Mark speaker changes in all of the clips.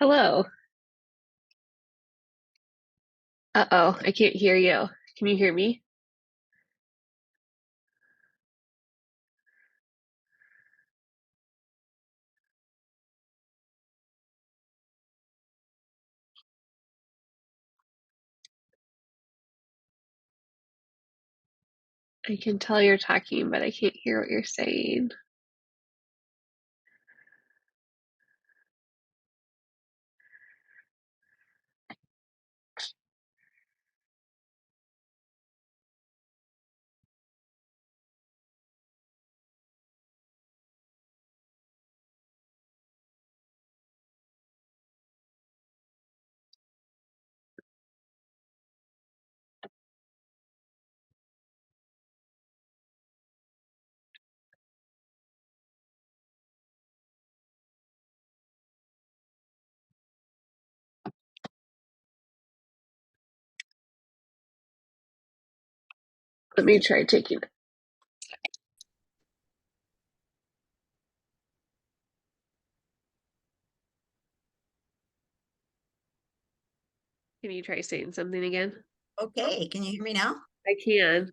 Speaker 1: Hello. Uh-oh, I can't hear you. Can you hear me? I can tell you're talking, but I can't hear what you're saying. Let me try taking it. Can you try saying something again?
Speaker 2: Okay, can you hear me now?
Speaker 1: I can.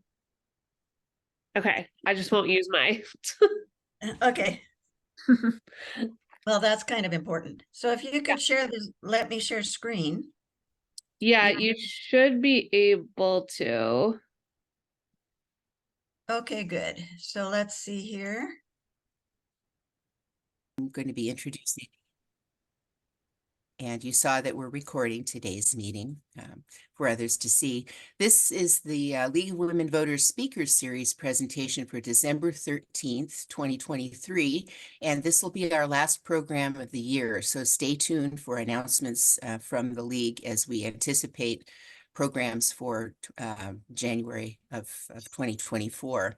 Speaker 1: Okay, I just won't use my.
Speaker 2: Okay, well, that's kind of important. So if you
Speaker 1: Yeah.
Speaker 2: could share this, let me share screen.
Speaker 1: Yeah, you should be able to.
Speaker 2: Okay, good. So let's see here.
Speaker 3: I'm going to be introducing, and you saw that we're recording today's meeting for others to see. This is the League of Women Voters Speakers Series presentation for December 13th, 2023, and this will be our last program of the year, so stay tuned for announcements from the League as we anticipate programs for January of 2024.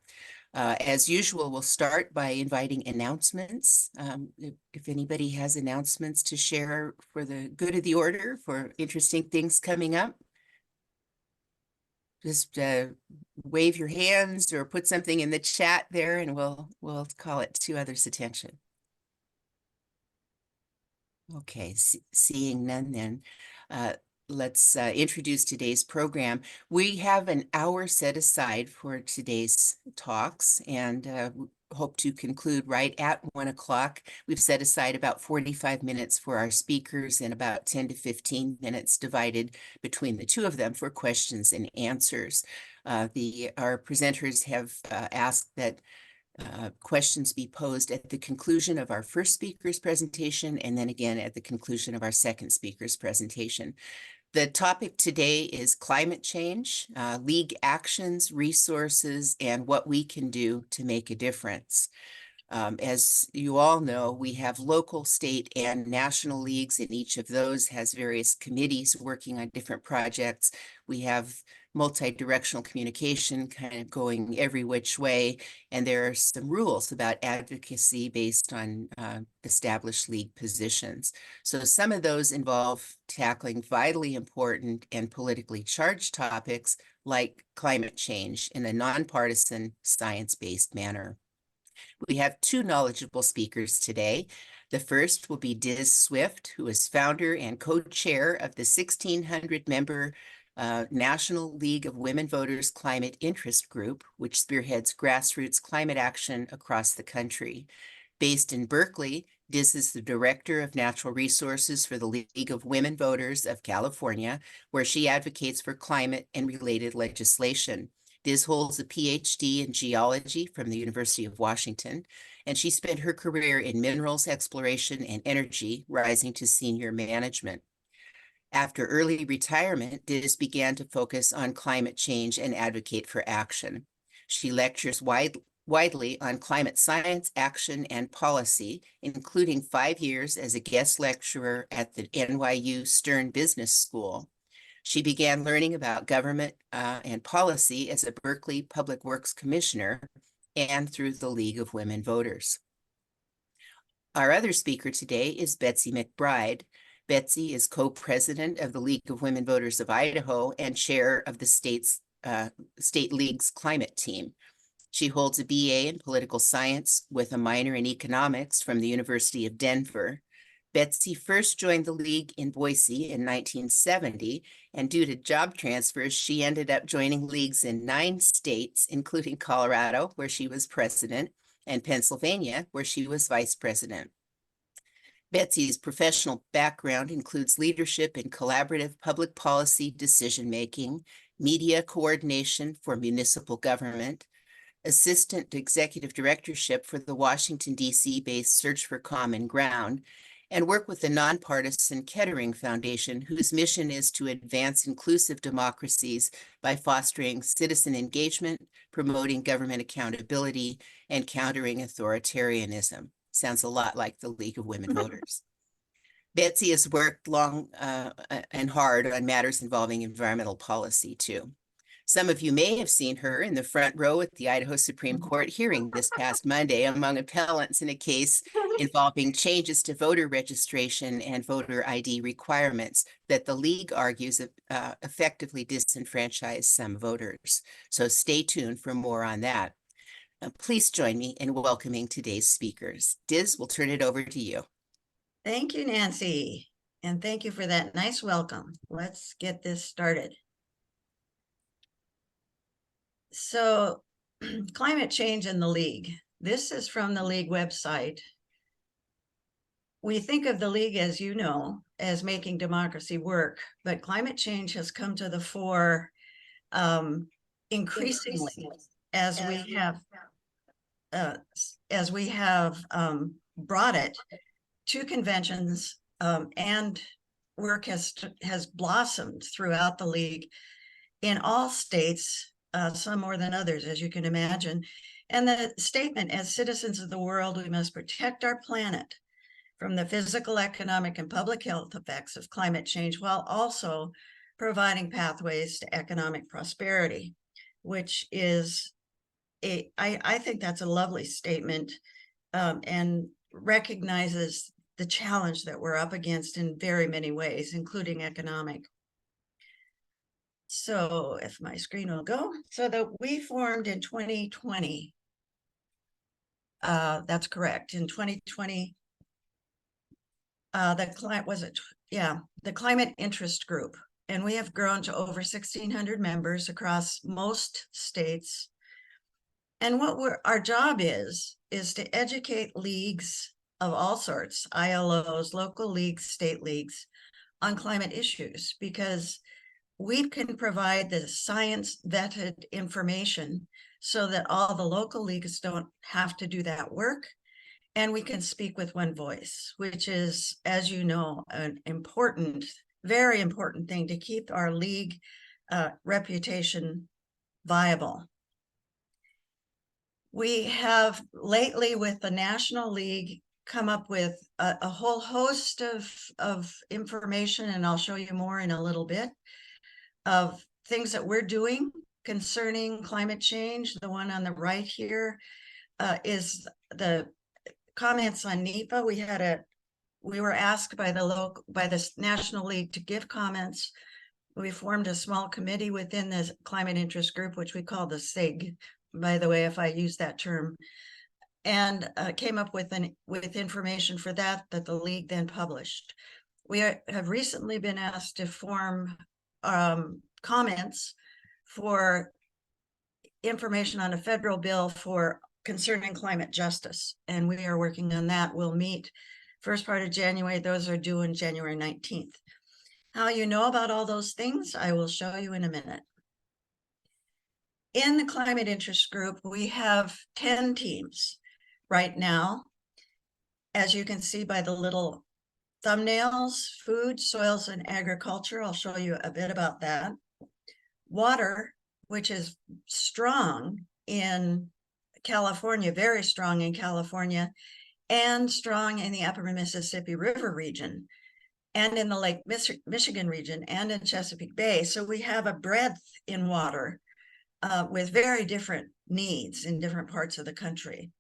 Speaker 3: As usual, we'll start by inviting announcements. If anybody has announcements to share for the good of the order, for interesting things coming up, just wave your hands or put something in the chat there, and we'll call it to others' attention. Okay, seeing none then. Let's introduce today's program. We have an hour set aside for today's talks and hope to conclude right at 1 o'clock. We've set aside about 45 minutes for our speakers and about 10 to 15 minutes divided between the two of them for questions and answers. Our presenters have asked that questions be posed at the conclusion of our first speaker's presentation and then again at the conclusion of our second speaker's presentation. The topic today is climate change, league actions, resources, and what we can do to make a difference. As you all know, we have local, state, and national leagues, and each of those has various committees working on different projects. We have multi-directional communication kind of going every which way, and there are some rules about advocacy based on established league positions. So some of those involve tackling vitally important and politically charged topics like climate change in a nonpartisan, science-based manner. We have two knowledgeable speakers today. The first will be Diz Swift, who is founder and co-chair of the 1,600-member National League of Women Voters Climate Interest Group, which spearheads grassroots climate action across the country. Based in Berkeley, Diz is the Director of Natural Resources for the League of Women Voters of California, where she advocates for climate and related legislation. Diz holds a PhD in geology from the University of Washington, and she spent her career in minerals exploration and energy, rising to senior management. After early retirement, Diz began to focus on climate change and advocate for action. She lectures widely on climate science, action, and policy, including 5 years as a guest lecturer at the NYU Stern Business School. She began learning about government and policy as a Berkeley Public Works Commissioner and through the League of Women Voters. Our other speaker today is Betsy McBride. Betsy is co-president of the League of Women Voters of Idaho and chair of the state league's climate team. She holds a BA in political science with a minor in economics from the University of Denver. Betsy first joined the League in Boise in 1970, and due to job transfers, she ended up joining leagues in 9 states, including Colorado, where she was president, and Pennsylvania, where she was vice president. Betsy's professional background includes leadership in collaborative public policy decision-making, media coordination for municipal government, assistant executive directorship for the Washington, D.C.-based Search for Common Ground, and work with the nonpartisan Kettering Foundation, whose mission is to advance inclusive democracies by fostering citizen engagement, promoting government accountability, and countering authoritarianism. Sounds a lot like the League of Women Voters. Betsy has worked long and hard on matters involving environmental policy, too. Some of you may have seen her in the front row at the Idaho Supreme Court hearing this past Monday among appellants in a case involving changes to voter registration and voter ID requirements that the League argues effectively disenfranchise some voters. So stay tuned for more on that. Please join me in welcoming today's speakers. Diz, we'll turn it over to you.
Speaker 2: Thank you, Nancy. And thank you for that nice welcome. Let's get this started. So climate change in the League. This is from the League website. We think of the League, as you know, as making democracy work, but climate change has come to the fore increasingly as we have brought it to conventions, and work has blossomed throughout the League in all states, some more than others, as you can imagine. And the statement, as citizens of the world, we must protect our planet from the physical, economic, and public health effects of climate change, while also providing pathways to economic prosperity, which is I think that's a lovely statement, and recognizes the challenge that we're up against in very many ways, including economic. So if my screen will go, so that we formed in 2020. That's correct. In 2020, the Climate Interest Group, and we have grown to over 1,600 members across most states. And what our job is to educate leagues of all sorts, ILOs, local leagues, state leagues, on climate issues, because we can provide the science-vetted information so that all the local leagues don't have to do that work. And we can speak with one voice, which is, as you know, an important, very important thing to keep our league reputation viable. We have lately, with the National League, come up with a whole host of information, and I'll show you more in a little bit, of things that we're doing concerning climate change. The one on the right here is the comments on NEPA. We were asked by the National League to give comments. We formed a small committee within the Climate Interest Group, which we call the SIG, by the way, if I use that term, and came up with information for that the League then published. We have recently been asked to form comments for information on a federal bill concerning climate justice, and we are working on that. We'll meet first part of January. Those are due on January 19th. How you know about all those things, I will show you in a minute. In the Climate Interest Group, we have 10 teams right now. As you can see by the little thumbnails: food, soils, and agriculture. I'll show you a bit about that. Water, which is strong in California, very strong in California, and strong in the upper Mississippi River region, and in the Lake Michigan region, and in Chesapeake Bay. So we have a breadth in water with very different needs in different parts of the country.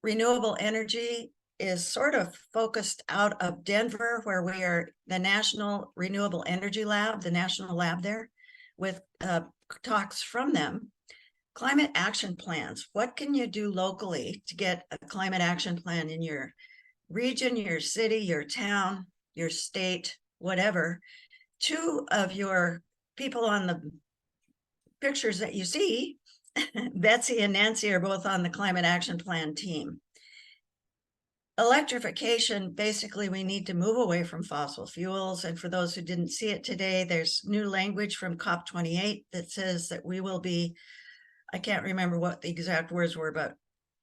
Speaker 2: Renewable energy is sort of focused out of Denver, where we are the National Renewable Energy Lab, the national lab there, with talks from them. Climate action plans. What can you do locally to get a climate action plan in your region, your city, your town, your state, whatever, two of your people on the pictures that you see, Betsy and Nancy, are both on the Climate Action Plan team. Electrification, basically, we need to move away from fossil fuels. And for those who didn't see it today, there's new language from COP28 that says that we will be, I can't remember what the exact words were, but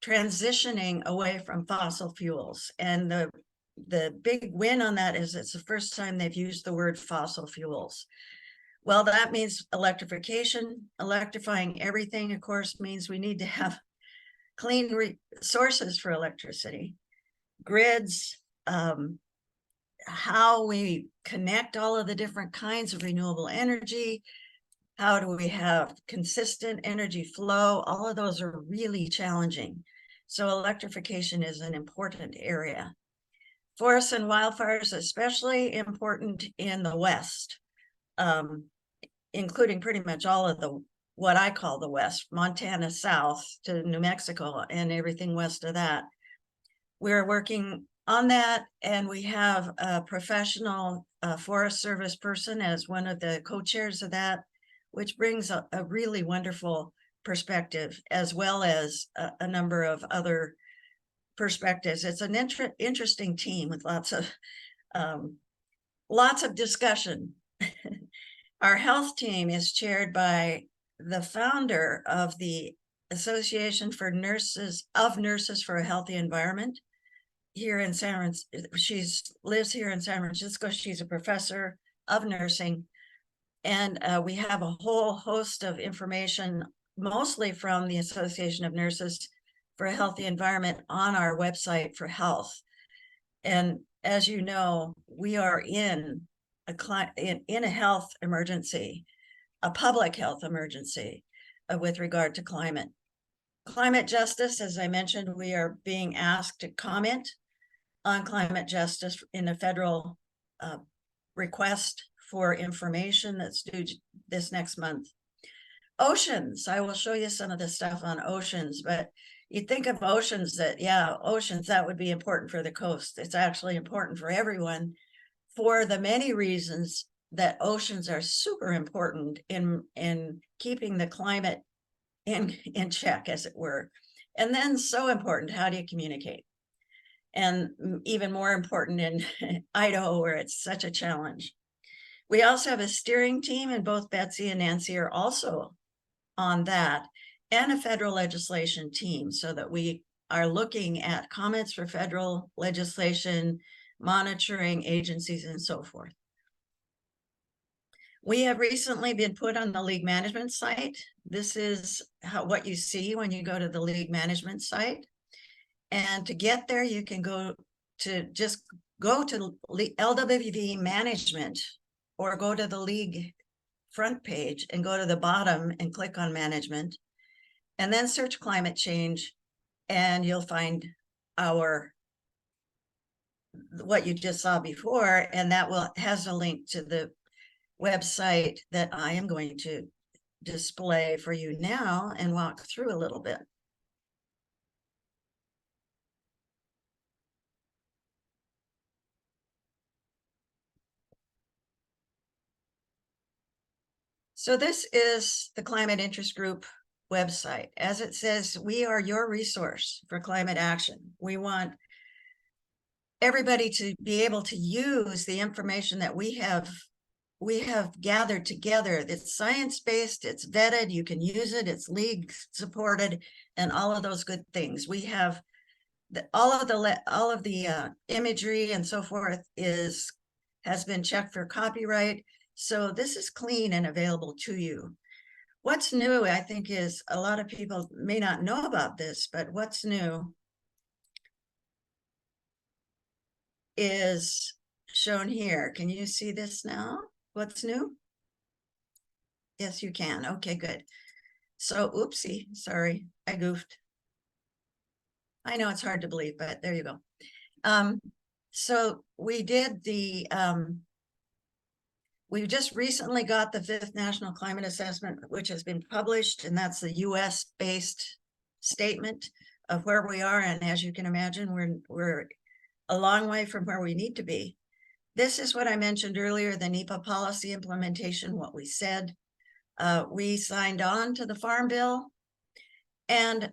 Speaker 2: transitioning away from fossil fuels. And the big win on that is it's the first time they've used the word fossil fuels. Well, that means electrification. Electrifying everything, of course, means we need to have clean sources for electricity, grids, how we connect all of the different kinds of renewable energy, how do we have consistent energy flow. All of those are really challenging. So electrification is an important area. Forests and wildfires, especially important in the West, including pretty much all of what I call the West, Montana south to New Mexico and everything west of that. We're working on that, and we have a professional Forest Service person as one of the co-chairs of that, which brings a really wonderful perspective, as well as a number of other perspectives. It's an interesting team with lots of discussion. Our health team is chaired by the founder of the Association for Nurses for a Healthy Environment here in San Francisco. She lives here in San Francisco. She's a professor of nursing. And we have a whole host of information, mostly from the Association of Nurses for a Healthy Environment, on our website for health. And as you know, we are in a health emergency, a public health emergency with regard to climate. Climate justice, as I mentioned, we are being asked to comment on climate justice in a federal request for information that's due this next month. Oceans, I will show you some of the stuff on oceans, but you think of oceans that, yeah, oceans, that would be important for the coast. It's actually important for everyone, for the many reasons that oceans are super important in keeping the climate in check, as it were. And then so important, how do you communicate? And even more important in Idaho, where it's such a challenge. We also have a steering team, and both Betsy and Nancy are also on that, and a federal legislation team, so that we are looking at comments for federal legislation, monitoring agencies, and so forth. We have recently been put on the league management site. This is what you see when you go to the league management site. And to get there, you can go to LWV management, or go to the league front page and go to the bottom and click on management, and then search climate change, and you'll find what you just saw before, and that has a link to the website that I am going to display for you now and walk through a little bit. So this is the Climate Interest Group website. As it says, we are your resource for climate action. We want everybody to be able to use the information that we have gathered together. It's science-based, it's vetted, you can use it, it's league supported, and all of those good things. We have all of the imagery and so forth has been checked for copyright. So this is clean and available to you. What's new, I think, is a lot of people may not know about this, but what's new is shown here. Can you see this now? What's new? Yes, you can. Okay, good. So, oopsie, sorry, I goofed. I know it's hard to believe, but there you go. So we did we just recently got the 5th National Climate Assessment, which has been published, and that's the US-based statement of where we are. And as you can imagine, we're a long way from where we need to be. This is what I mentioned earlier, the NEPA policy implementation, what we said. We signed on to the Farm Bill, and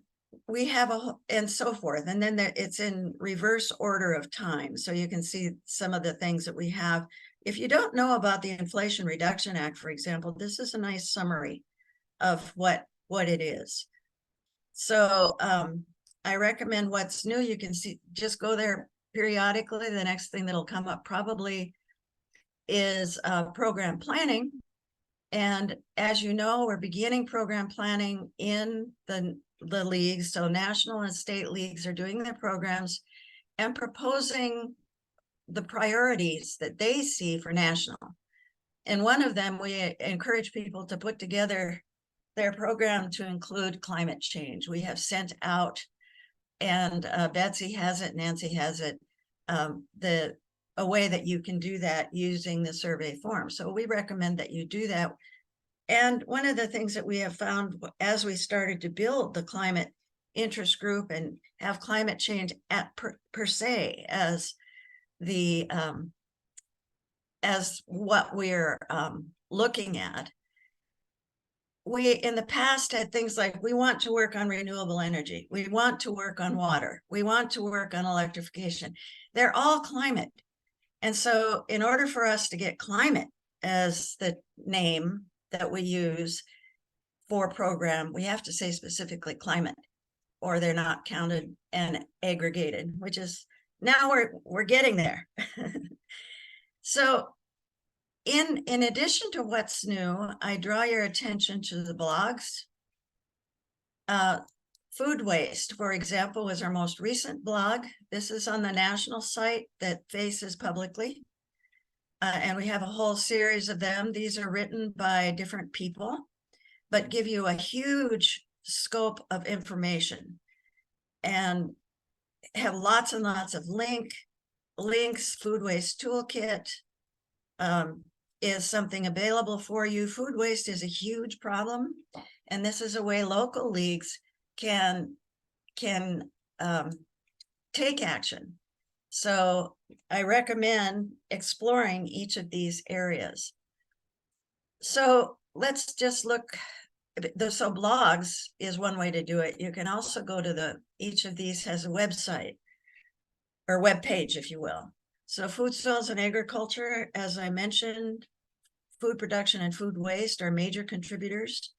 Speaker 2: we have and so forth. And then it's in reverse order of time. So you can see some of the things that we have. If you don't know about the Inflation Reduction Act, for example, this is a nice summary of what it is. So I recommend what's new. You can see, just go there periodically. The next thing that'll come up probably is program planning. And as you know, we're beginning program planning in the leagues. So national and state leagues are doing their programs and proposing the priorities that they see for national. And one of them, we encourage people to put together their program to include climate change. We have sent out, and Betsy has it, Nancy has it, a way that you can do that using the survey form. So we recommend that you do that. And one of the things that we have found as we started to build the climate interest group and have climate change at per se as the as what we're looking at, we in the past had things like, we want to work on renewable energy, we want to work on water, we want to work on electrification. They're all climate. And so in order for us to get climate as the name that we use for program, we have to say specifically climate, or they're not counted and aggregated, which is now we're getting there. So in addition to what's new, I draw your attention to the blogs. Food waste, for example, was our most recent blog. This is on the national site that faces publicly. And we have a whole series of them. These are written by different people, but give you a huge scope of information and have lots and lots of links. Food waste toolkit is something available for you. Food waste is a huge problem, and this is a way local leagues can take action. So I recommend exploring each of these areas. So let's just look. So blogs is one way to do it. You can also go to each of these has a website or web page, if you will. So food, soils, and agriculture, as I mentioned, food production and food waste are major contributors.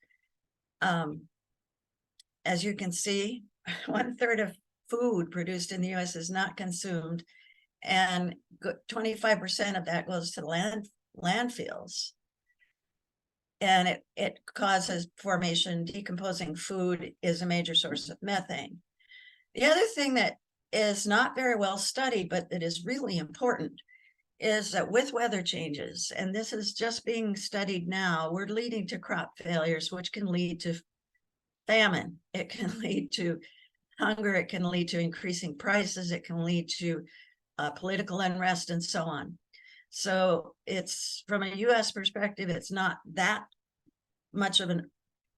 Speaker 2: As you can see, 1/3 of food produced in the U.S. is not consumed, and 25% of that goes to landfills. And it causes formation. Decomposing food is a major source of methane. The other thing that is not very well studied, but that is really important, is that with weather changes, and this is just being studied now, we're leading to crop failures, which can lead to famine. It can lead to hunger. It can lead to increasing prices. It can lead to political unrest and so on. So it's, from a U.S. perspective, it's not that much of an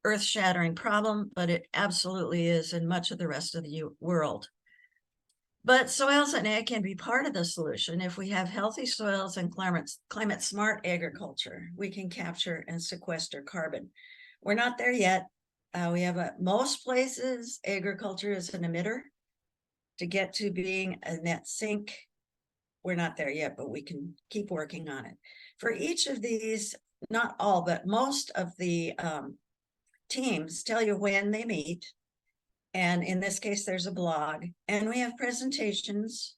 Speaker 2: earth-shattering problem, but it absolutely is in much of the rest of the world. But soils and ag can be part of the solution. If we have healthy soils and climate smart agriculture, we can capture and sequester carbon. We're not there yet. We have most places, agriculture is an emitter. To get to being a net sink, we're not there yet, but we can keep working on it. For each of these, not all, but most of the teams tell you when they meet. And in this case, there's a blog, and we have presentations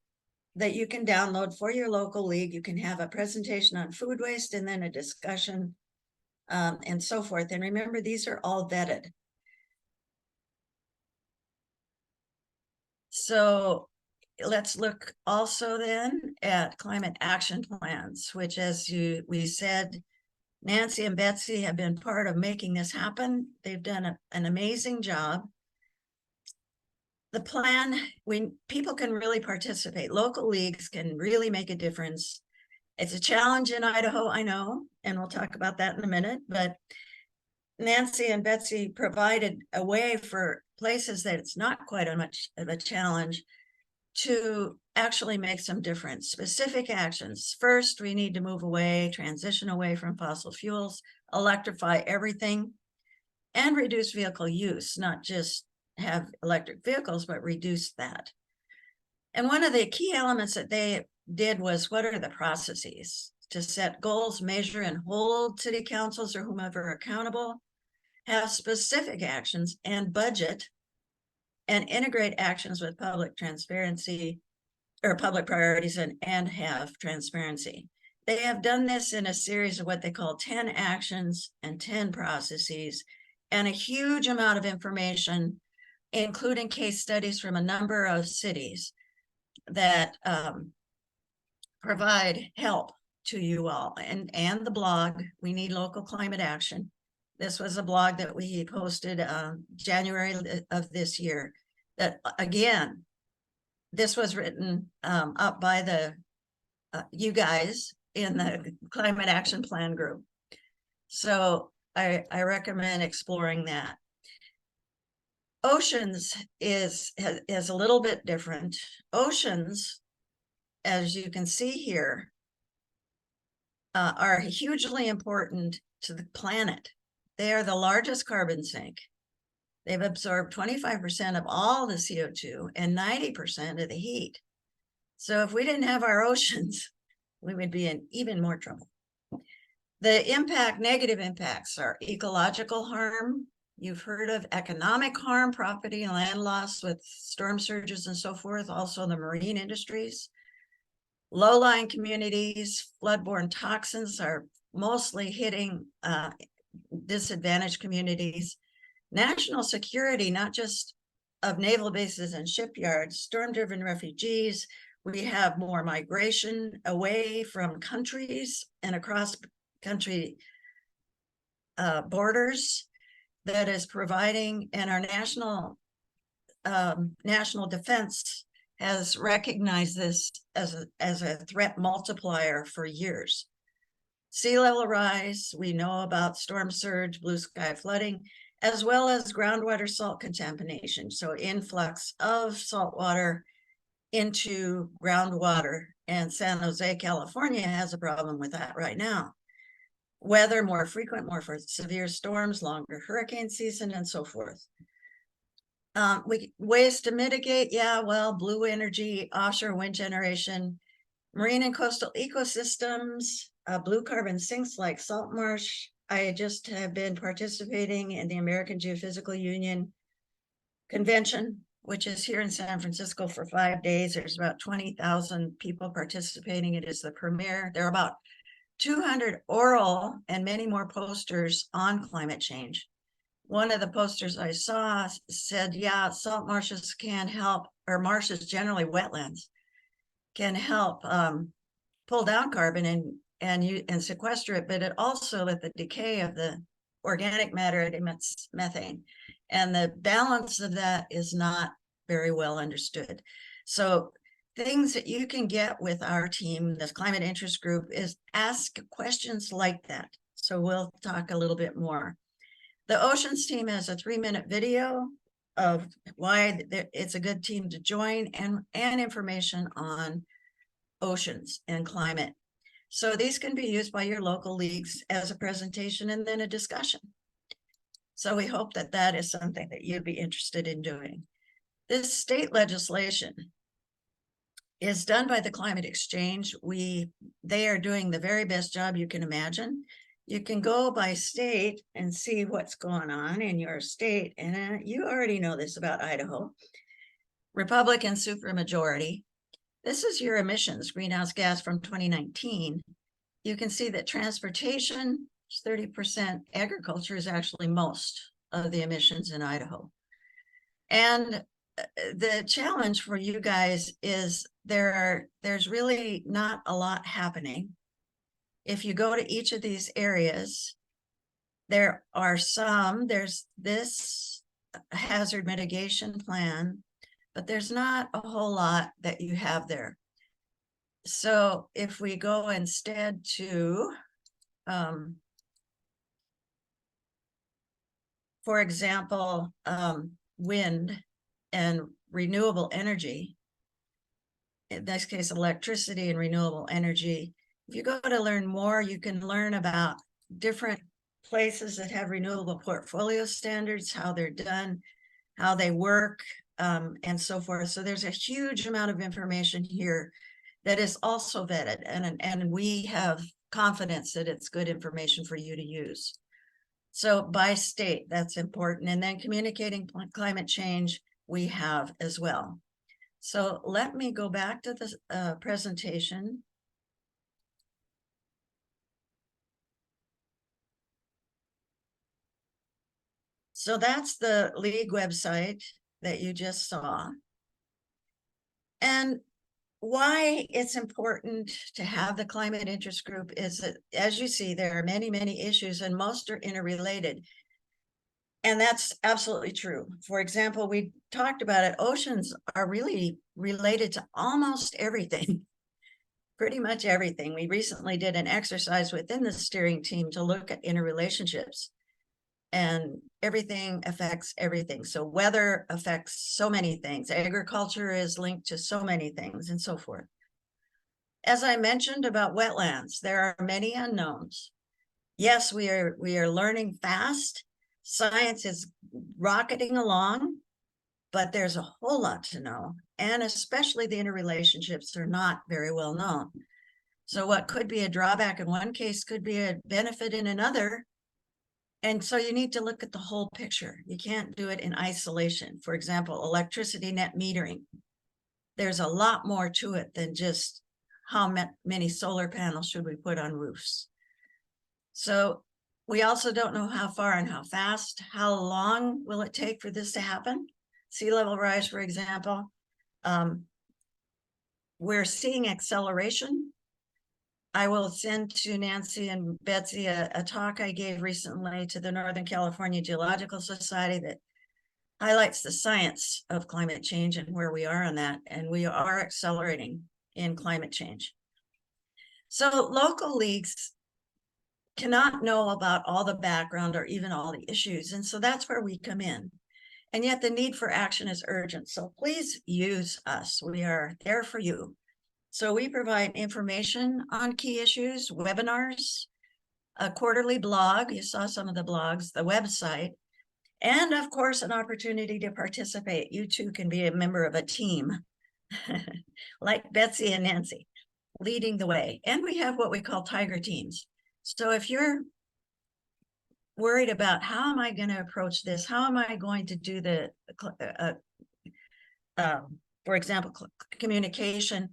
Speaker 2: that you can download for your local league. You can have a presentation on food waste and then a discussion and so forth. And remember, these are all vetted. So let's look also then at climate action plans, which, as we said, Nancy and Betsy have been part of making this happen. They've done an amazing job. The plan, people can really participate. Local leagues can really make a difference. It's a challenge in Idaho, I know, and we'll talk about that in a minute, but Nancy and Betsy provided a way for places that it's not quite much of a challenge to actually make some difference. Specific actions. First, we need to move away, transition away from fossil fuels, electrify everything, and reduce vehicle use, not just have electric vehicles, but reduce that. And one of the key elements that they did was, what are the processes to set goals, measure and hold city councils or whomever accountable, have specific actions and budget, and integrate actions with public transparency or public priorities and have transparency. They have done this in a series of what they call 10 actions and 10 processes, and a huge amount of information, including case studies from a number of cities that provide help to you all, and the blog, We Need Local Climate Action. This was a blog that we posted January of this year, that again, this was written up by the you guys in the Climate Action Plan group. So I recommend exploring that. Oceans is a little bit different. Oceans, as you can see here, are hugely important to the planet. They are the largest carbon sink. They've absorbed 25% of all the CO2 and 90% of the heat. So if we didn't have our oceans, we would be in even more trouble. The negative impacts are ecological harm. You've heard of economic harm, property and land loss with storm surges and so forth. Also the marine industries. Low-lying communities, floodborne toxins are mostly hitting disadvantaged communities. National security, not just of naval bases and shipyards, storm-driven refugees. We have more migration away from countries and across country borders that is providing, and our national defense has recognized this as a threat multiplier for years. Sea level rise, we know about storm surge, blue sky flooding, as well as groundwater salt contamination. So influx of salt water into groundwater, and San Jose, California has a problem with that right now. Weather, more frequent, more for severe storms, longer hurricane season, and so forth. Ways to mitigate, blue energy, offshore wind generation, marine and coastal ecosystems, blue carbon sinks like salt marsh. I just have been participating in the American Geophysical Union convention, which is here in San Francisco for 5 days. There's about 20,000 people participating. It is the premier. There are about 200 oral and many more posters on climate change. One of the posters I saw said, salt marshes can help, or marshes, generally wetlands, can help pull down carbon and sequester it, but it also, with the decay of the organic matter, it emits methane. And the balance of that is not very well understood. So things that you can get with our team, this climate interest group, is ask questions like that. So we'll talk a little bit more. The Oceans team has a 3-minute video of why it's a good team to join, and information on oceans and climate. So these can be used by your local leagues as a presentation and then a discussion. So we hope that that is something that you'd be interested in doing. This state legislation is done by the Climate Exchange. They are doing the very best job you can imagine. You can go by state and see what's going on in your state. And you already know this about Idaho. Republican supermajority. This is your emissions, greenhouse gas from 2019. You can see that transportation is 30%. Agriculture is actually most of the emissions in Idaho. And the challenge for you guys is there's really not a lot happening. If you go to each of these areas, there's this hazard mitigation plan, but there's not a whole lot that you have there. So if we go instead to, for example, wind and renewable energy, in this case, electricity and renewable energy. If you go to learn more, you can learn about different places that have renewable portfolio standards, how they're done, how they work, and so forth. So there's a huge amount of information here that is also vetted, and we have confidence that it's good information for you to use. So by state, that's important. And then communicating climate change, we have as well. So let me go back to the presentation. So that's the league website that you just saw. And why it's important to have the climate interest group is that, as you see, there are many, many issues and most are interrelated. And that's absolutely true. For example, we talked about it, oceans are really related to almost everything, pretty much everything. We recently did an exercise within the steering team to look at interrelationships, and everything affects everything. So weather affects so many things. Agriculture is linked to so many things and so forth. As I mentioned about wetlands, there are many unknowns. Yes, we are learning fast. Science is rocketing along, but there's a whole lot to know. And especially the interrelationships are not very well known. So what could be a drawback in one case could be a benefit in another. And so you need to look at the whole picture. You can't do it in isolation. For example, electricity net metering. There's a lot more to it than just how many solar panels should we put on roofs. So we also don't know how far and how fast, how long will it take for this to happen? Sea level rise, for example. We're seeing acceleration. I will send to Nancy and Betsy a talk I gave recently to the Northern California Geological Society that highlights the science of climate change and where we are on that. And we are accelerating in climate change. So local leagues cannot know about all the background or even all the issues. And so that's where we come in. And yet the need for action is urgent. So please use us. We are there for you. So we provide information on key issues, webinars, a quarterly blog. You saw some of the blogs, the website, and of course, an opportunity to participate. You too can be a member of a team like Betsy and Nancy leading the way. And we have what we call tiger teams. So if you're worried about how am I going to approach this, how am I going to do the, for example, communication,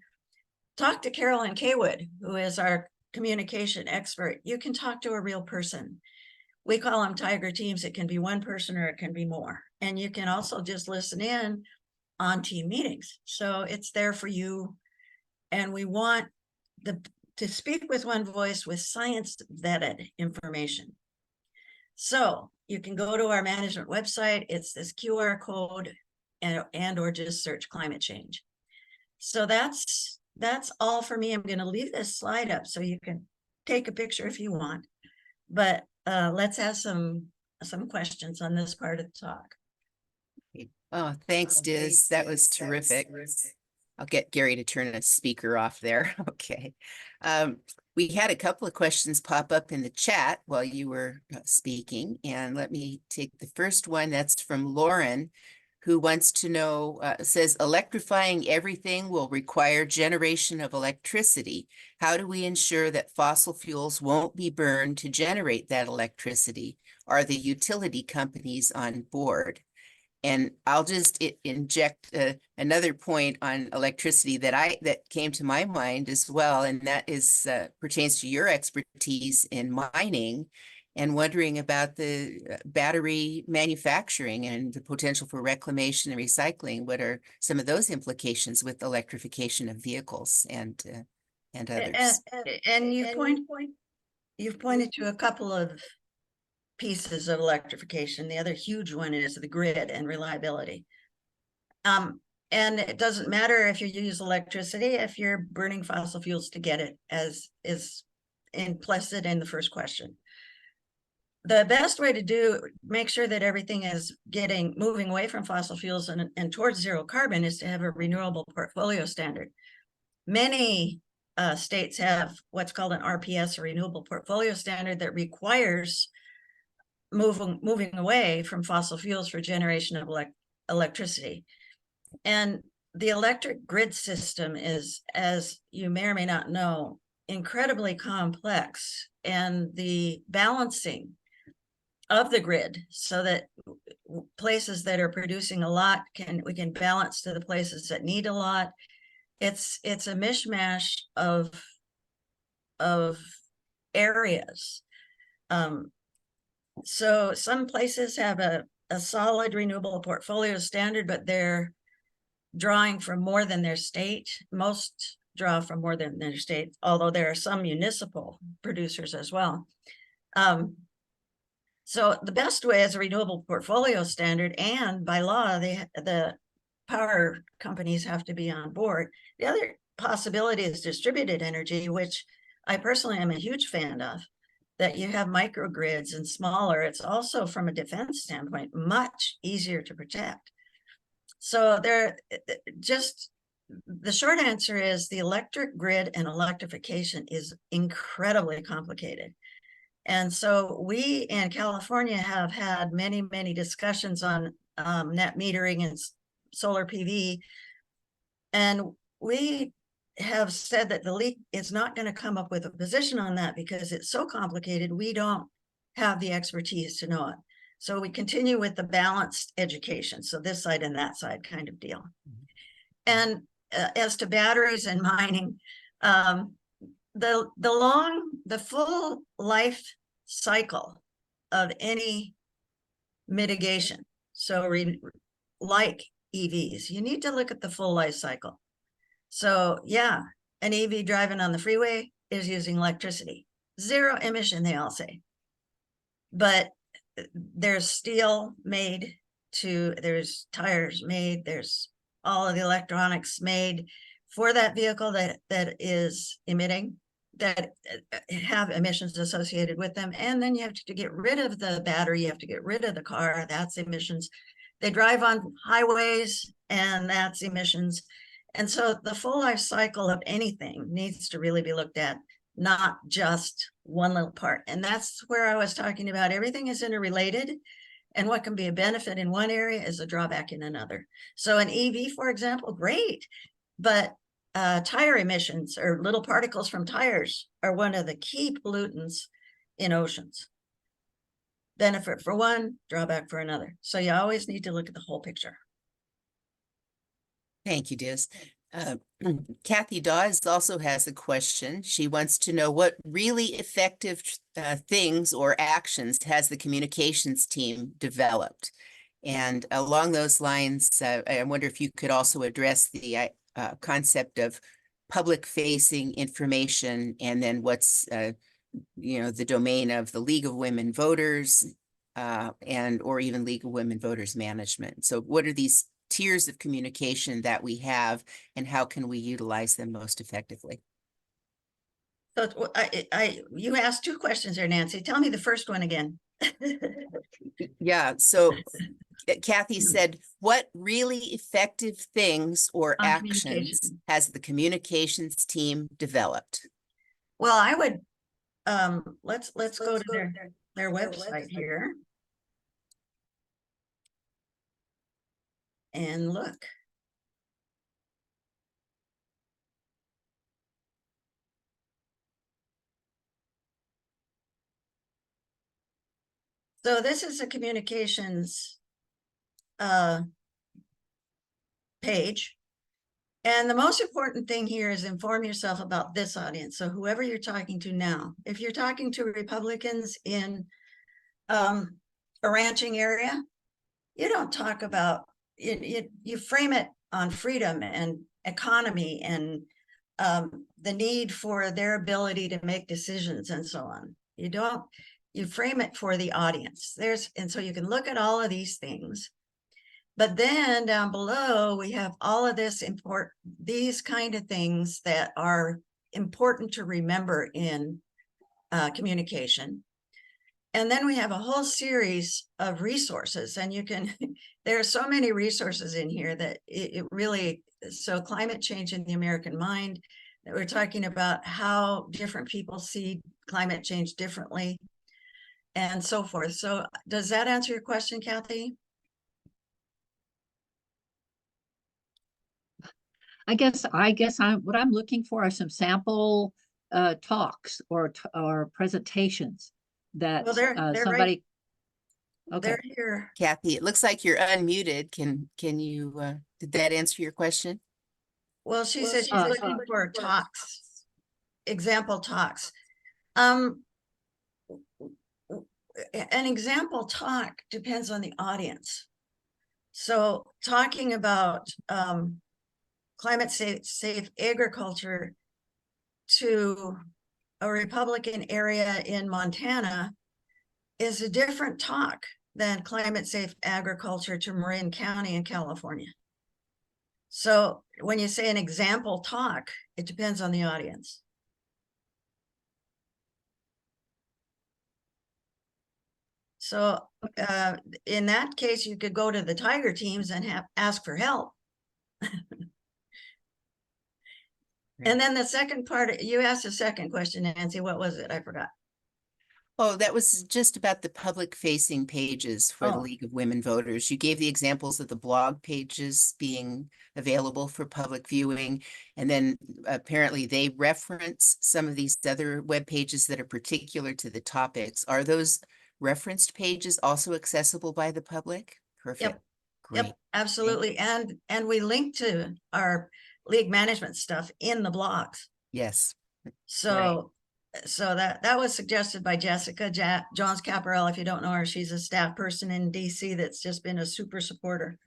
Speaker 2: talk to Carolyn Kaywood, who is our communication expert. You can talk to a real person. We call them tiger teams. It can be one person or it can be more. And you can also just listen in on team meetings. So it's there for you. And we want to speak with one voice with science vetted information. So you can go to our management website. It's this QR code and or just search climate change. So that's all for me. I'm going to leave this slide up so you can take a picture if you want. But let's have some questions on this part of the talk.
Speaker 3: Oh, thanks, Diz. That was terrific. I'll get Gary to turn the speaker off there. Okay. We had a couple of questions pop up in the chat while you were speaking, and let me take the first one. That's from Lauren, who wants to know, says, electrifying everything will require generation of electricity. How do we ensure that fossil fuels won't be burned to generate that electricity? Are the utility companies on board? And I'll just inject another point on electricity that came to my mind as well, and that is pertains to your expertise in mining, and wondering about the battery manufacturing and the potential for reclamation and recycling. What are some of those implications with electrification of vehicles and others?
Speaker 2: And you've pointed to a couple of pieces of electrification. The other huge one is the grid and reliability. And it doesn't matter if you use electricity, if you're burning fossil fuels to get it, as is implicit in the first question. The best way to make sure that everything is moving away from fossil fuels and towards zero carbon is to have a renewable portfolio standard. many states have what's called an RPS, or Renewable Portfolio Standard, that requires moving away from fossil fuels for generation of electricity. And the electric grid system is, as you may or may not know, incredibly complex, and the balancing of the grid so that places that are producing a lot we can balance to the places that need a lot. It's a mishmash of areas. So some places have a solid renewable portfolio standard, but they're drawing from more than their state. Most draw from more than their state, although there are some municipal producers as well. So the best way is a renewable portfolio standard, and by law, the power companies have to be on board. The other possibility is distributed energy, which I personally am a huge fan of, that you have microgrids and smaller. It's also, from a defense standpoint, much easier to protect. So the short answer is the electric grid and electrification is incredibly complicated. And so we in California have had many, many discussions on net metering and solar PV. And we have said that the league is not going to come up with a position on that because it's so complicated. We don't have the expertise to know it. So we continue with the balanced education. So this side and that side kind of deal. And as to batteries and mining, the full life cycle of any mitigation, so like EVs, you need to look at the full life cycle. So yeah, an EV driving on the freeway is using electricity, zero emission, they all say, but there's steel made there's tires made, there's all of the electronics made for that vehicle that is emitting, that have emissions associated with them. And then you have to get rid of the battery, you have to get rid of the car, that's emissions. They drive on highways and that's emissions. And so the full life cycle of anything needs to really be looked at, not just one little part. And that's where I was talking about everything is interrelated, and what can be a benefit in one area is a drawback in another. So an EV, for example, great, but tire emissions, or little particles from tires, are one of the key pollutants in oceans. Benefit for one, drawback for another. So you always need to look at the whole picture.
Speaker 3: Thank you, Diz. Kathy Dawes also has a question. She wants to know what really effective things or actions has the communications team developed? And along those lines, I wonder if you could also address the concept of public-facing information, and then what's the domain of the League of Women Voters or even League of Women Voters Management. So what are these tiers of communication that we have, and how can we utilize them most effectively?
Speaker 2: So you asked two questions there, Nancy. Tell me the first one again.
Speaker 3: Yeah, so Kathy said, what really effective things or actions has the communications team developed?
Speaker 2: Well, I would, let's go to their website here and look. So this is a communications page. And the most important thing here is inform yourself about this audience. So whoever you're talking to now, if you're talking to Republicans in a ranching area, you don't talk about, you frame it on freedom and economy and the need for their ability to make decisions and so on. You frame it for the audience. And so you can look at all of these things. But then down below, we have all of these kind of things that are important to remember in communication. And then we have a whole series of resources, and you can, there are so many resources in here that it really, so climate change in the American mind, that we're talking about how different people see climate change differently and so forth. So does that answer your question, Kathy?
Speaker 4: I guess what I'm looking for are some sample talks or presentations that
Speaker 2: Well, they're right,
Speaker 4: somebody. Okay,
Speaker 2: they're here.
Speaker 3: Kathy, it looks like you're unmuted. Can you, did that answer your question?
Speaker 2: Well, she said she's looking for talks, example talks. An example talk depends on the audience. So talking about climate safe agriculture to a Republican area in Montana is a different talk than climate safe agriculture to Marin County in California. So when you say an example talk, it depends on the audience. So in that case, you could go to the Tiger teams and ask for help. And then the second part, you asked the second question, Nancy, what was it? I forgot.
Speaker 3: Oh, that was just about the public facing pages for the
Speaker 2: Oh.
Speaker 3: League of Women Voters. You gave the examples of the blog pages being available for public viewing. And then apparently they reference some of these other web pages that are particular to the topics. Are those referenced pages also accessible by the public? Perfect.
Speaker 2: Yep.
Speaker 3: Great.
Speaker 2: Yep, absolutely. And we link to our league management stuff in the blogs.
Speaker 3: Yes.
Speaker 2: So that was suggested by Jessica Jones Caparel. If you don't know her, she's a staff person in DC that's just been a super supporter.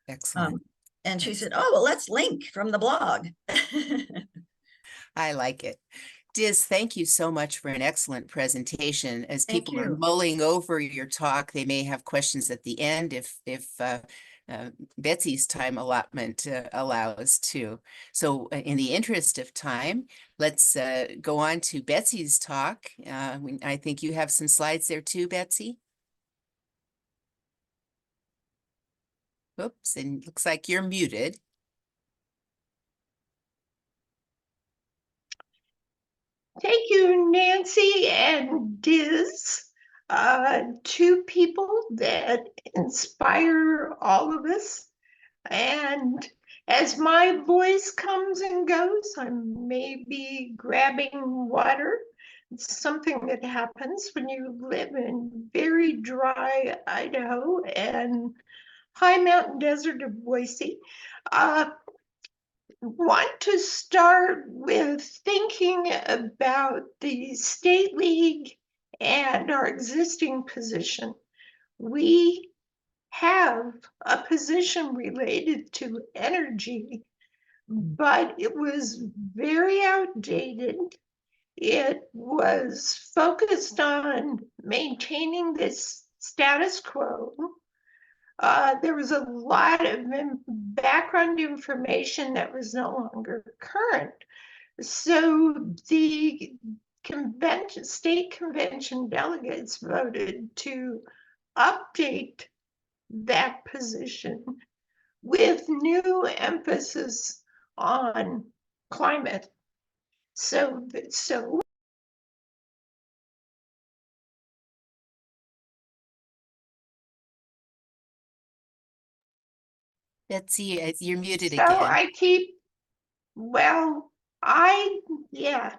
Speaker 3: Excellent.
Speaker 2: And she said, oh, well, let's link from the blog.
Speaker 3: I like it. Diz, thank you so much for an excellent presentation. As
Speaker 2: Thank
Speaker 3: people are
Speaker 2: you.
Speaker 3: mulling over your talk, they may have questions at the end if Betsy's time allotment allows too. So in the interest of time, let's go on to Betsy's talk. I think you have some slides there too, Betsy. Oops, and it looks like you're muted.
Speaker 5: Thank you, Nancy and Diz, two people that inspire all of us. And as my voice comes and goes, I may be grabbing water. It's something that happens when you live in very dry Idaho and high mountain desert of Boise. Want to start with thinking about the state league and our existing position. We have a position related to energy, but it was very outdated. It was focused on maintaining this status quo. There was a lot of background information that was no longer current. So the state convention delegates voted to update that position with new emphasis on climate. So
Speaker 3: Betsy, you're muted
Speaker 5: so
Speaker 3: again.
Speaker 5: yeah,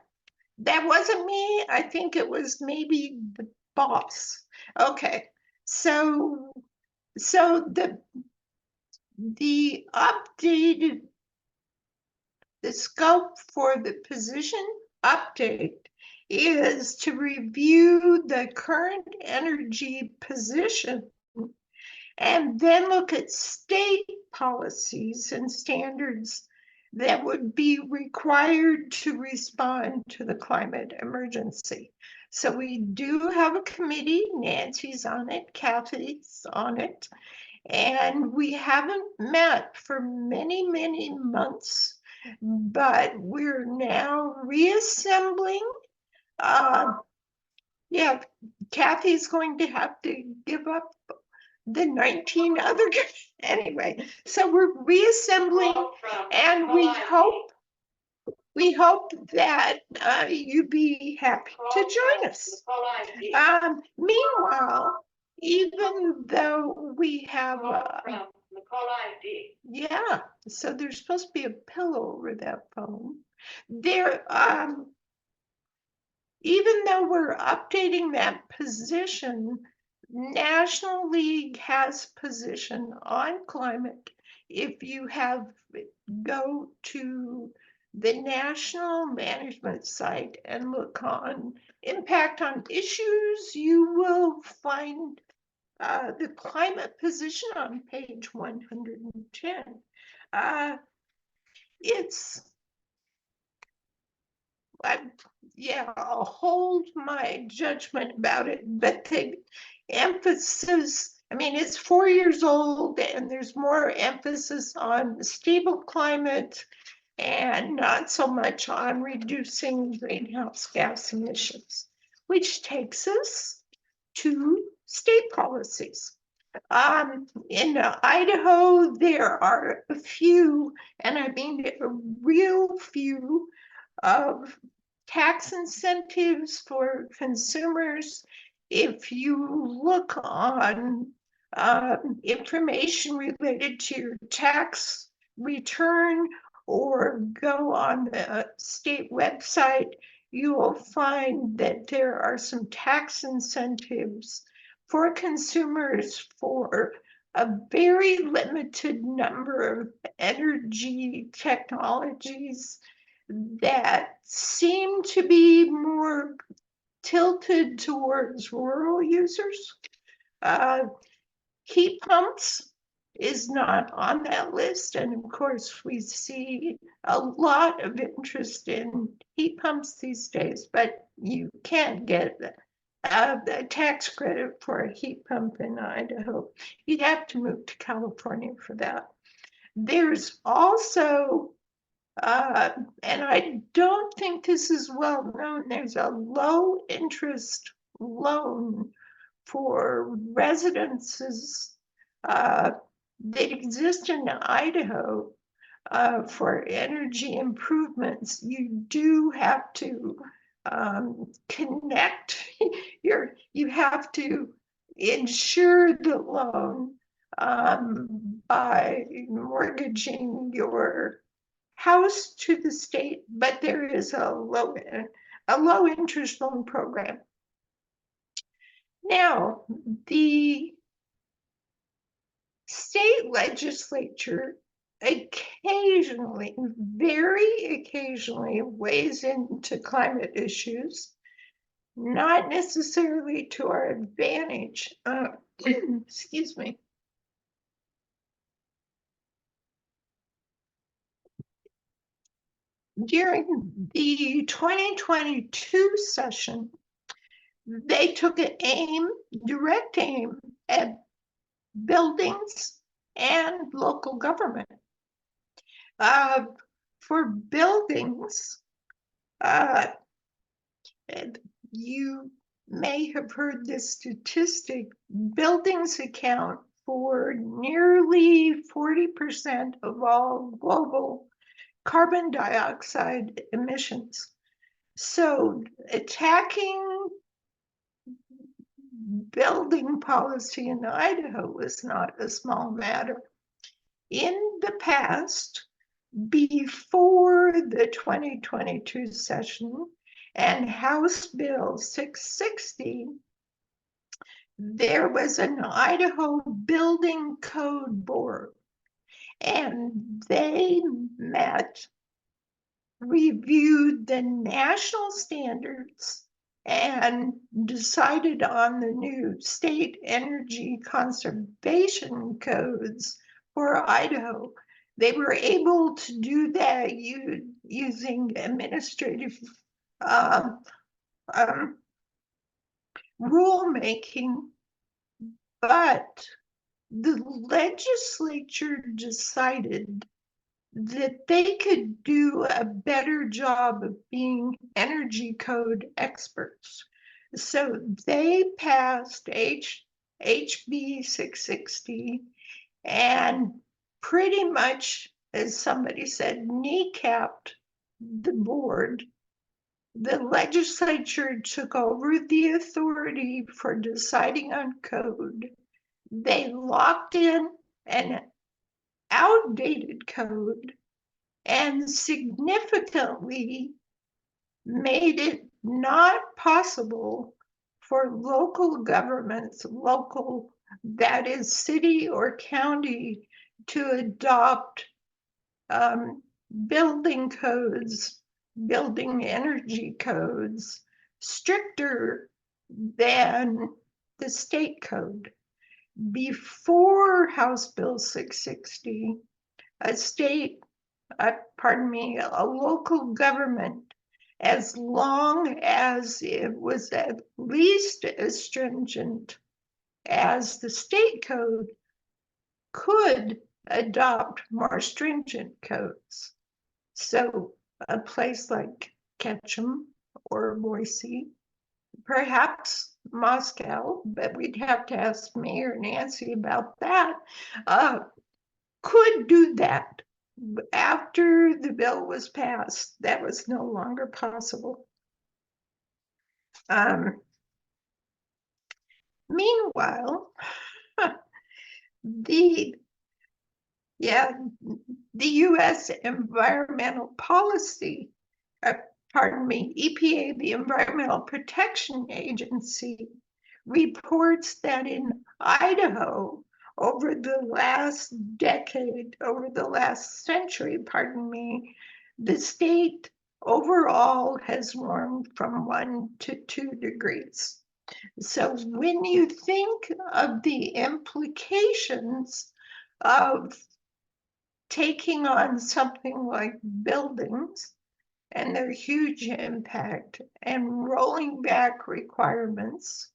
Speaker 5: that wasn't me. I think it was maybe the boss. Okay, so the updated, the scope for the position update is to review the current energy position and then look at state policies and standards that would be required to respond to the climate emergency. So we do have a committee. Nancy's on it, Kathy's on it, and we haven't met for many, many months, but we're now reassembling Yeah, Kathy's going to have to give up the 19 other, anyway, so we're reassembling and we hope that you be happy to join us. Meanwhile, even though we have, yeah, so there's supposed to be a pillow over that phone. There, even though we're updating that position, National League has position on climate. If you go to the national management site and look on impact on issues, you will find the climate position on page 110. It's yeah, I'll hold my judgment about it, but the emphasis, I mean, it's 4 years old and there's more emphasis on stable climate and not so much on reducing greenhouse gas emissions, which takes us to state policies. In Idaho, there are a few, and I mean a real few, of tax incentives for consumers. If you look on information related to your tax return or go on the state website, you will find that there are some tax incentives for consumers for a very limited number of energy technologies that seem to be more tilted towards rural users. Heat pumps is not on that list. And of course, we see a lot of interest in heat pumps these days, but you can't get a tax credit for a heat pump in Idaho. You'd have to move to California for that. There's also and I don't think this is well known, there's a low interest loan for residences that exist in Idaho for energy improvements. You do have to connect you have to insure the loan by mortgaging your house to the state, but there is a low interest loan program. Now, the state legislature occasionally, very occasionally, weighs into climate issues, not necessarily to our advantage. Excuse me. During the 2022 session, they took an direct aim at buildings and local government. For buildings, you may have heard this statistic, buildings account for nearly 40% of all global carbon dioxide emissions. So attacking building policy in Idaho is not a small matter. In the past, before the 2022 session and House Bill 660, there was an Idaho Building Code Board, and they met, reviewed the national standards, and decided on the new state energy conservation codes for Idaho. They were able to do that using administrative rulemaking, but the legislature decided that they could do a better job of being energy code experts. So they passed HB 660 and pretty much, as somebody said, kneecapped the board. The legislature took over the authority for deciding on code. They locked in an outdated code and significantly made it not possible for local governments, local, that is city or county, to adopt building codes, building energy codes, stricter than the state code. Before House Bill 660, a local government, as long as it was at least as stringent as the state code, could adopt more stringent codes. So a place like Ketchum or Boise, perhaps Moscow, but we'd have to ask Mayor Nancy about that, could do that. After the bill was passed, that was no longer possible. Meanwhile, the U.S. Environmental Policy, EPA, the Environmental Protection Agency, reports that in Idaho, over the last decade, over the last century, the state overall has warmed from 1 to 2 degrees. So when you think of the implications of taking on something like buildings and their huge impact and rolling back requirements,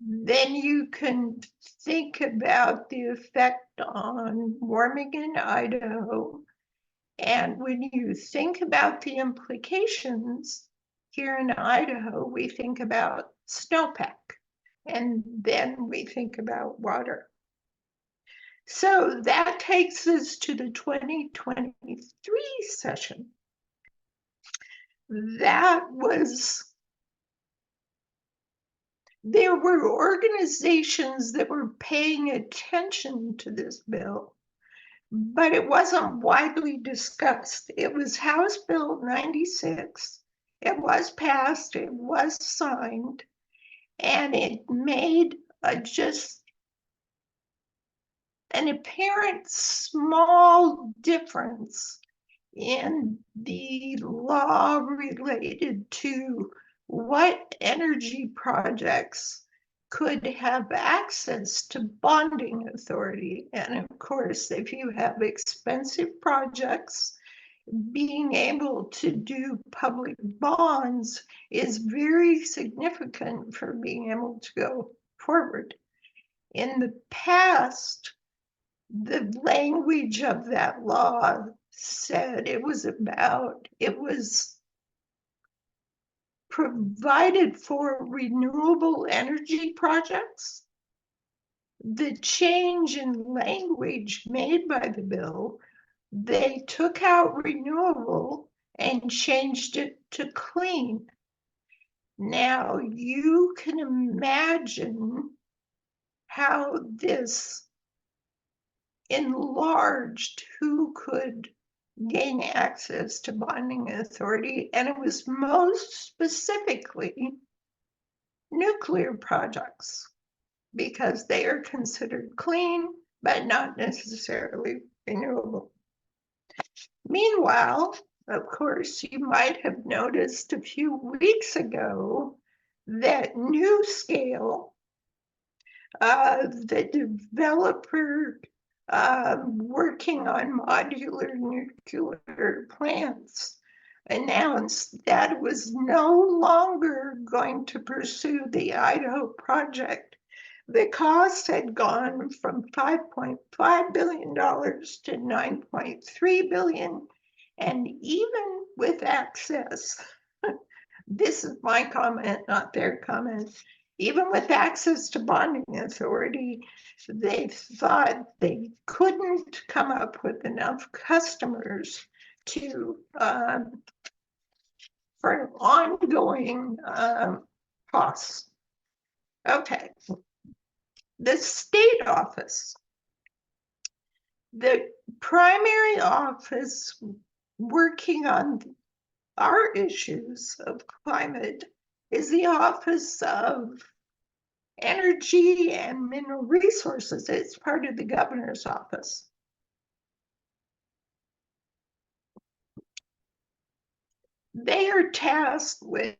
Speaker 5: then you can think about the effect on warming in Idaho. And when you think about the implications here in Idaho, we think about snowpack, and then we think about water. So that takes us to the 2023 session. There were organizations that were paying attention to this bill, but it wasn't widely discussed. It was House Bill 96. It was passed, it was signed, and it made just an apparent small difference in the law related to what energy projects could have access to bonding authority. And of course, if you have expensive projects, being able to do public bonds is very significant for being able to go forward. In the past, the language of that law said it was provided for renewable energy projects. The change in language made by the bill, they took out renewable and changed it to clean. Now you can imagine how this enlarged who could gain access to bonding authority, and it was most specifically nuclear projects because they are considered clean but not necessarily renewable. Meanwhile, of course, you might have noticed a few weeks ago that NuScale, the developer working on modular nuclear plants, announced that it was no longer going to pursue the Idaho project. The cost had gone from $5.5 billion to $9.3 billion, and even with access, this is my comment, not their comment. Even with access to bonding authority, they thought they couldn't come up with enough customers to for ongoing costs. Okay, the state office. The primary office working on our issues of climate is the Office of Energy and Mineral Resources. It's part of the governor's office. They are tasked with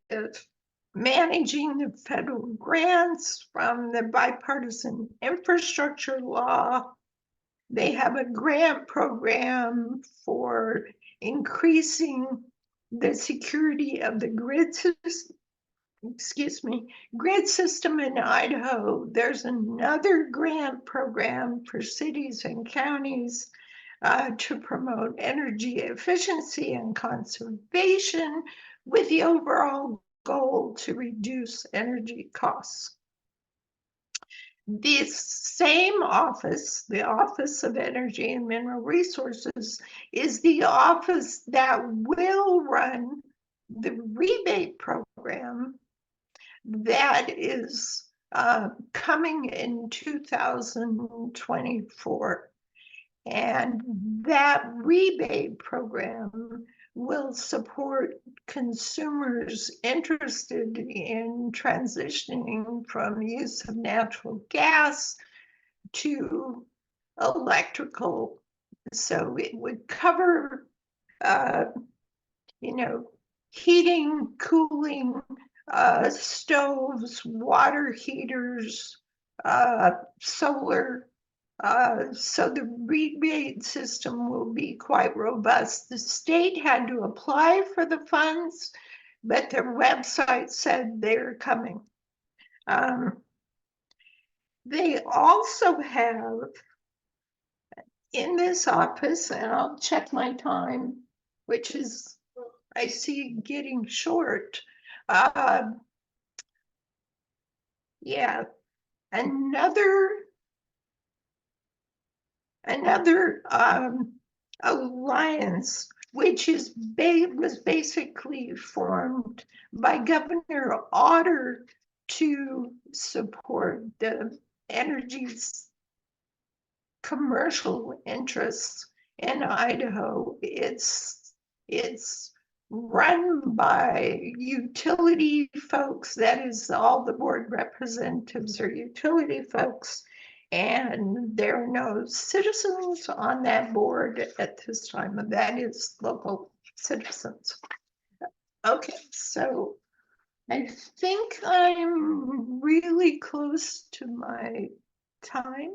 Speaker 5: managing the federal grants from the bipartisan infrastructure law. They have a grant program for increasing the security of the grid system. Grid system in Idaho. There's another grant program for cities and counties to promote energy efficiency and conservation with the overall goal to reduce energy costs. This same office, the Office of Energy and Mineral Resources, is the office that will run the rebate program that is coming in 2024. And that rebate program will support consumers interested in transitioning from use of natural gas to electrical. So it would cover, heating, cooling, stoves, water heaters, solar. So the rebate system will be quite robust. The state had to apply for the funds, but their website said they're coming. They also have in this office, and I'll check my time, which is, I see getting short. Yeah, another alliance, which was basically formed by Governor Otter to support the energy's commercial interests in Idaho. It's run by utility folks. That is, all the board representatives are utility folks. And there are no citizens on that board at this time, and that is local citizens. Okay, so I think I'm really close to my time.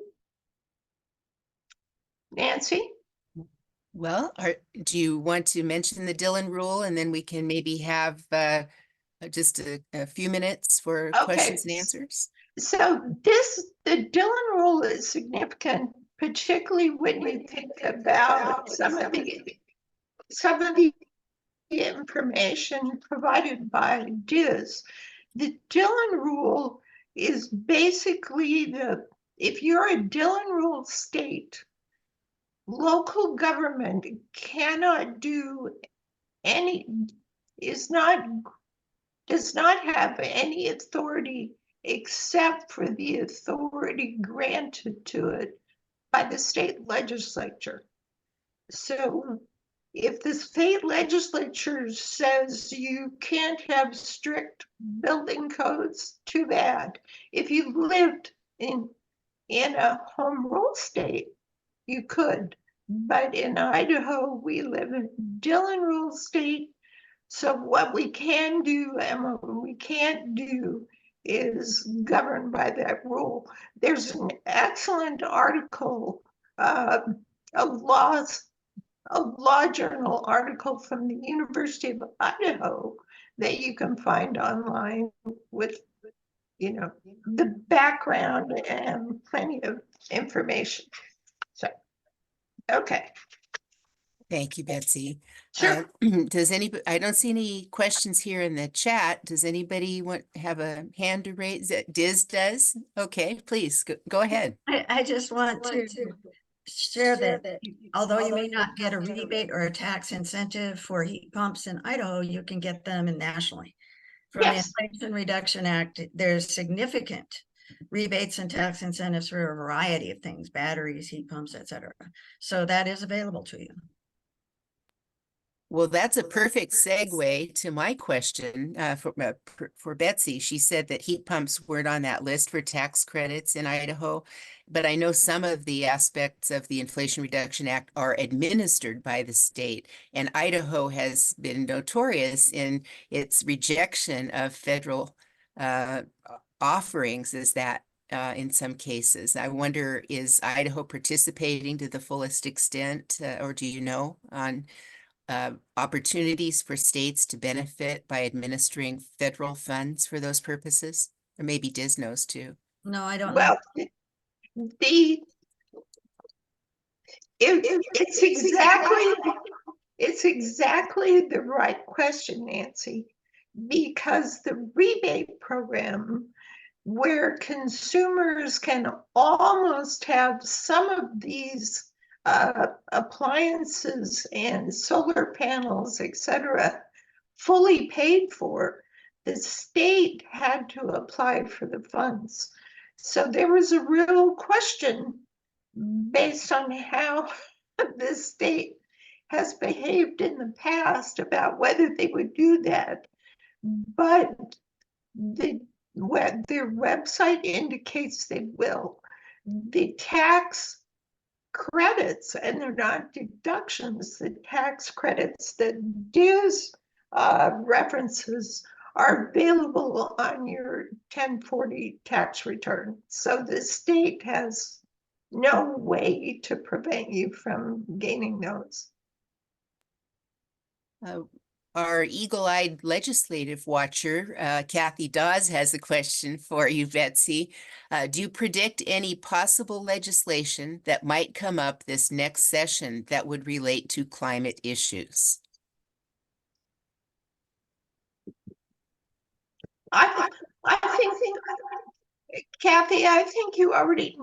Speaker 5: Nancy?
Speaker 3: Well, do you want to mention the Dillon rule, and then we can maybe have just a few minutes for questions and answers?
Speaker 5: So the Dillon rule is significant, particularly when you think about some of the information provided by Diz. The Dillon rule is basically if you're a Dillon rule state, local government cannot do does not have any authority except for the authority granted to it by the state legislature. So if the state legislature says you can't have strict building codes, too bad. If you lived in a home rule state, you could. But in Idaho, we live in Dillon rule state. So what we can do and what we can't do is governed by that rule. There's an excellent article, a law journal article from the University of Idaho that you can find online with, the background and plenty of information. So, okay.
Speaker 3: Thank you, Betsy.
Speaker 5: Sure.
Speaker 3: Does anybody, I don't see any questions here in the chat. Does anybody have a hand to raise? Diz does? Okay, please go ahead.
Speaker 2: I just want to share that although you may not get a rebate or a tax incentive for heat pumps in Idaho, you can get them nationally. From the
Speaker 5: Yes.
Speaker 2: Inflation Reduction Act, there's significant rebates and tax incentives for a variety of things, batteries, heat pumps, etc. So that is available to you.
Speaker 3: Well, that's a perfect segue to my question for Betsy. She said that heat pumps weren't on that list for tax credits in Idaho, but I know some of the aspects of the Inflation Reduction Act are administered by the state, and Idaho has been notorious in its rejection of federal offerings as that in some cases. I wonder, is Idaho participating to the fullest extent, or do you know on opportunities for states to benefit by administering federal funds for those purposes? Or maybe Diz knows too.
Speaker 2: No, I don't know.
Speaker 5: Well, it's exactly the right question, Nancy, because the rebate program where consumers can almost have some of these appliances and solar panels, etc., fully paid for, the state had to apply for the funds. So there was a real question based on how the state has behaved in the past about whether they would do that. But their website indicates they will. The tax credits, and they're not deductions, the tax credits that Diz references are available on your 1040 tax return. So the state has no way to prevent you from gaining those.
Speaker 3: Our eagle-eyed legislative watcher, Kathy Dawes, has a question for you, Betsy. Do you predict any possible legislation that might come up this next session that would relate to climate issues?
Speaker 5: I think, Kathy, I think you already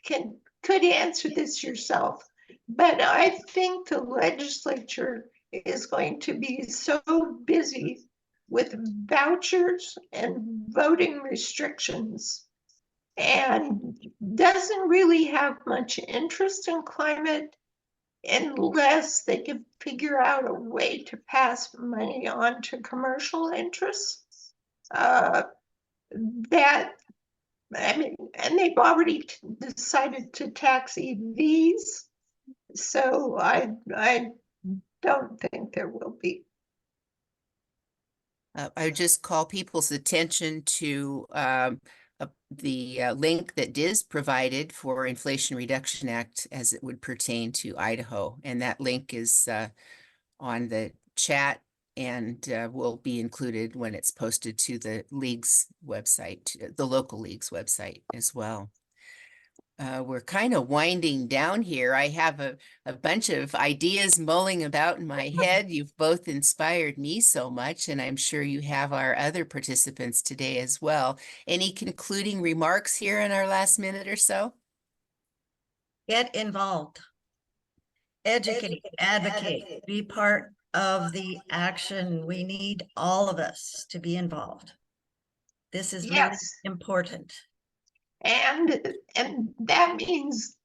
Speaker 5: could answer this yourself, but I think the legislature is going to be so busy with vouchers and voting restrictions and doesn't really have much interest in climate unless they can figure out a way to pass money on to commercial interests. That, I mean, and they've already decided to tax EVs, so I don't think there will be.
Speaker 3: I would just call people's attention to the link that Diz provided for Inflation Reduction Act as it would pertain to Idaho. And that link is on the chat and will be included when it's posted to the league's website, the local league's website as well. We're kind of winding down here. I have a bunch of ideas mulling about in my head. You've both inspired me so much, and I'm sure you have our other participants today as well. Any concluding remarks here in our last minute or so?
Speaker 2: Get involved. Educate, advocate, be part of the action. We need all of us to be involved. This is really important.
Speaker 5: And that means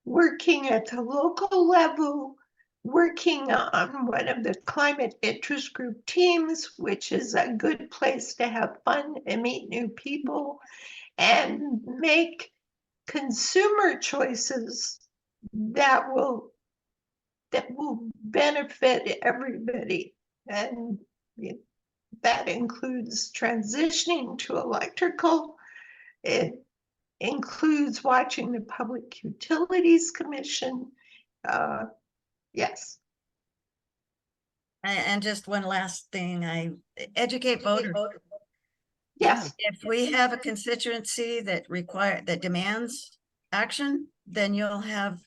Speaker 5: working at the local level, working on one of the climate interest group teams, which is a good place to have fun and meet new people, and make consumer choices that will benefit everybody. And that includes transitioning to electrical. It includes watching the Public Utilities Commission. Yes.
Speaker 2: And just one last thing, educate voters.
Speaker 5: Yes.
Speaker 2: If we have a constituency that demands action, then you'll have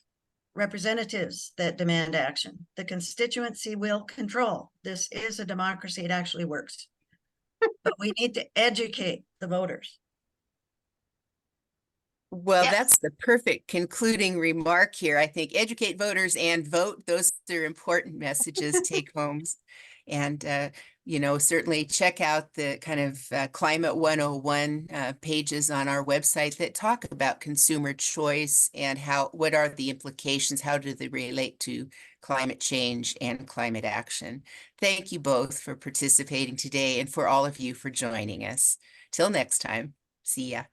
Speaker 2: representatives that demand action. The constituency will control. This is a democracy. It actually works. But we need to educate the voters.
Speaker 3: Well,
Speaker 5: Yes.
Speaker 3: that's the perfect concluding remark here. I think educate voters and vote. Those are important messages, take homes. And, certainly check out the kind of Climate 101 pages on our website that talk about consumer choice and what are the implications? How do they relate to climate change and climate action? Thank you both for participating today and for all of you for joining us. Till next time, see ya.